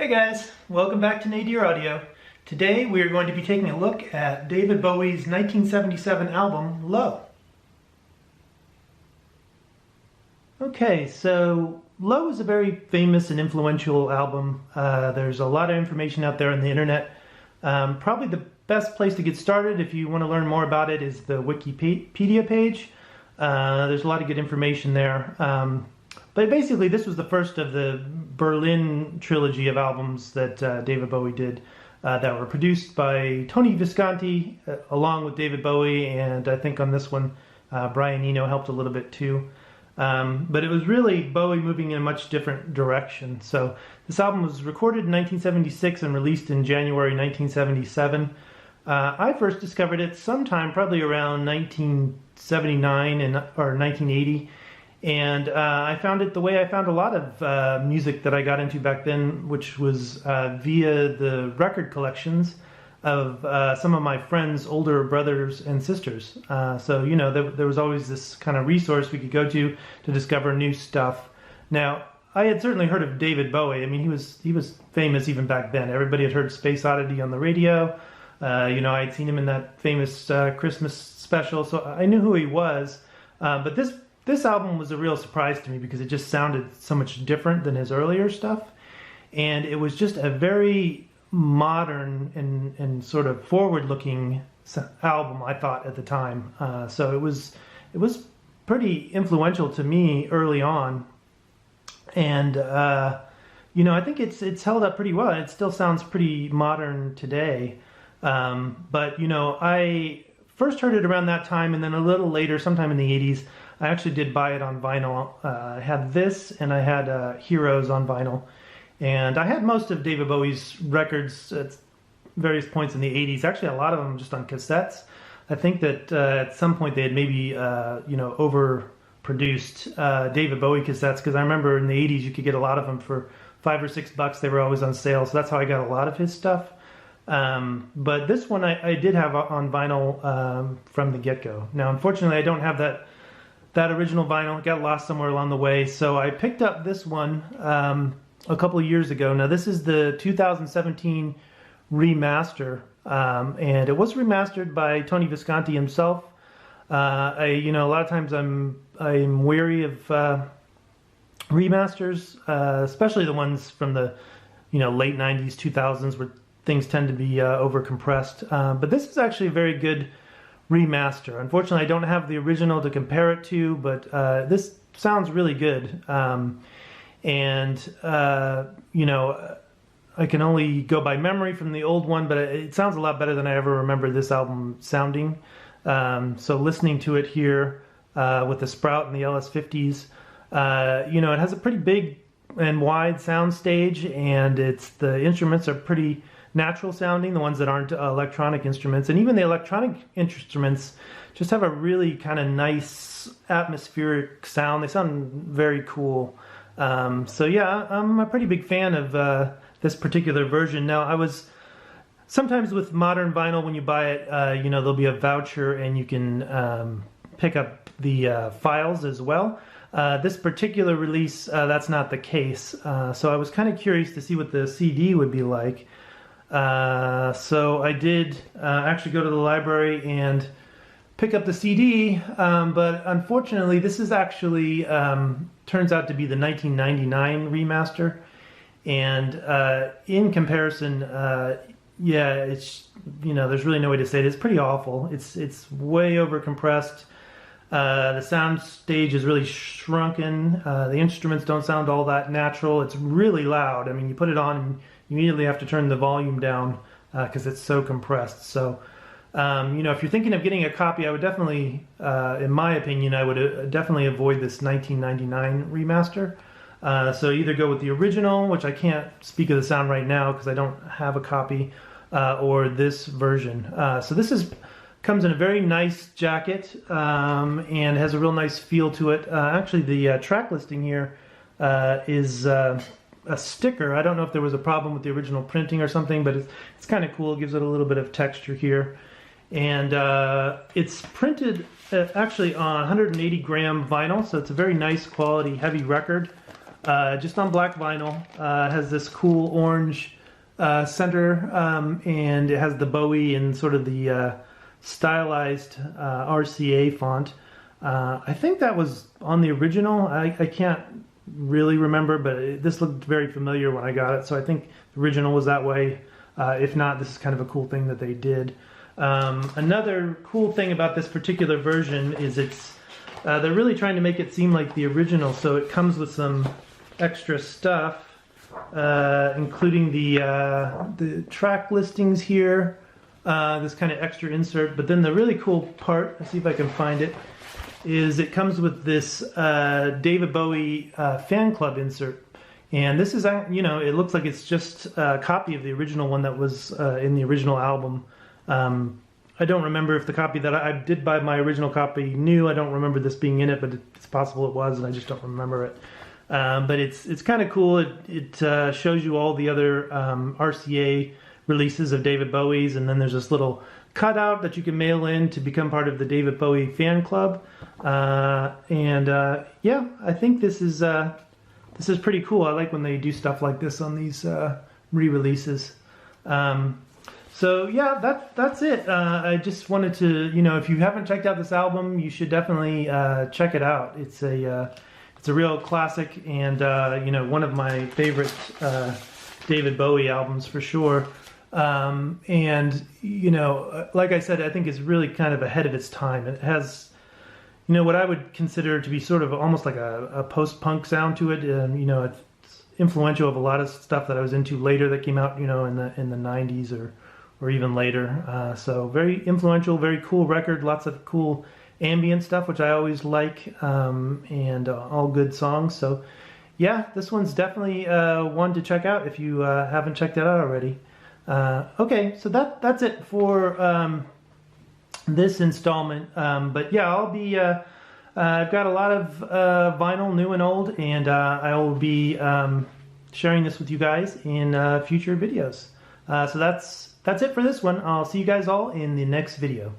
Hey guys, welcome back to Nadir Audio. Today we are going to be taking a look at David Bowie's 1977 album, Low. Okay, so Low is a very famous and influential album. There's a lot of information out there on the internet. Probably the best place to get started if you want to learn more about it is the Wikipedia page. There's a lot of good information there. But basically, this was the first of the Berlin trilogy of albums that David Bowie did that were produced by Tony Visconti along with David Bowie, and I think on this one Brian Eno helped a little bit too. But it was really Bowie moving in a much different direction. So this album was recorded in 1976 and released in January 1977. I first discovered it sometime probably around 1979 or 1980. And I found it the way I found a lot of music that I got into back then, which was via the record collections of some of my friends' older brothers and sisters. So, you know, there was always this kind of resource we could go to discover new stuff. Now, I had certainly heard of David Bowie. I mean, he was famous even back then. Everybody had heard Space Oddity on the radio. You know, I had seen him in that famous Christmas special, so I knew who he was. But this album was a real surprise to me because it just sounded so much different than his earlier stuff. And it was just a very modern and sort of forward-looking album, I thought, at the time. So it was pretty influential to me early on. And, you know, I think it's held up pretty well. It still sounds pretty modern today. But, you know, I first heard it around that time, and then a little later, sometime in the 80s, I actually did buy it on vinyl. I had this, and I had Heroes on vinyl. And I had most of David Bowie's records at various points in the 80s. Actually, a lot of them just on cassettes. I think that at some point they had maybe, you know, overproduced David Bowie cassettes, because I remember in the 80s you could get a lot of them for $5 or $6. They were always on sale, so that's how I got a lot of his stuff. But this one I did have on vinyl from the get-go. Now, unfortunately, I don't have that original vinyl. It got lost somewhere along the way, so I picked up this one a couple of years ago. Now, this is the 2017 remaster, and it was remastered by Tony Visconti himself. You know, a lot of times I'm wary of remasters, especially the ones from the, you know, late 90s, 2000s, where things tend to be over-compressed. But this is actually a very good remaster. Unfortunately, I don't have the original to compare it to, but this sounds really good. You know, I can only go by memory from the old one, but it sounds a lot better than I ever remember this album sounding. So listening to it here with the Sprout and the LS50s, you know, it has a pretty big and wide sound stage, and the instruments are pretty natural sounding, the ones that aren't electronic instruments. And even the electronic instruments just have a really kind of nice atmospheric sound. They sound very cool. So yeah, I'm a pretty big fan of this particular version. Now, sometimes with modern vinyl, when you buy it, you know, there'll be a voucher and you can pick up the files as well. This particular release, that's not the case. So I was kind of curious to see what the CD would be like. So I did actually go to the library and pick up the CD, but unfortunately this is actually turns out to be the 1999 remaster, and in comparison, yeah, it's, you know, there's really no way to say it. It's pretty awful. It's way over compressed. The sound stage is really shrunken. The instruments don't sound all that natural. It's really loud. I mean, you put it on and you immediately have to turn the volume down because it's so compressed. So, you know, if you're thinking of getting a copy, I would definitely, in my opinion, I would definitely avoid this 1999 remaster. So either go with the original, which I can't speak of the sound right now because I don't have a copy, or this version. So this comes in a very nice jacket and has a real nice feel to it. Actually, the track listing here is a sticker. I don't know if there was a problem with the original printing or something, but it's kind of cool. It gives it a little bit of texture here. And it's printed actually on 180 gram vinyl, so it's a very nice quality, heavy record. just on black vinyl. It has this cool orange center, and it has the Bowie and sort of the stylized RCA font. I think that was on the original. I can't really remember, but this looked very familiar when I got it, so I think the original was that way. If not, this is kind of a cool thing that they did. Another cool thing about this particular version is they're really trying to make it seem like the original, so it comes with some extra stuff, including the track listings here, this kind of extra insert. But then the really cool part, let's see if I can find it, is it comes with this David Bowie fan club insert. And this is, it looks like it's just a copy of the original one that was in the original album. I don't remember if the copy that I did buy my original copy new. I don't remember this being in it, but it's possible it was, and I just don't remember it. But it's kind of cool. It shows you all the other RCA releases of David Bowie's, and then there's this little cutout that you can mail in to become part of the David Bowie fan club. Yeah, I think this is pretty cool. I like when they do stuff like this on these re-releases. So yeah, that's it. I just wanted to, if you haven't checked out this album, you should definitely check it out. It's a real classic, and one of my favorite David Bowie albums for sure. And like I said, I think it's really kind of ahead of its time. It has, what I would consider to be sort of almost like a post-punk sound to it. It's influential of a lot of stuff that I was into later that came out, in the 90s or even later. So very influential, very cool record, lots of cool ambient stuff, which I always like, and all good songs. So yeah, this one's definitely one to check out if you haven't checked it out already. Okay, so that's it for this installment. But yeah, I'll be I've got a lot of vinyl, new and old, and I will be sharing this with you guys in future videos. So that's it for this one. I'll see you guys all in the next video.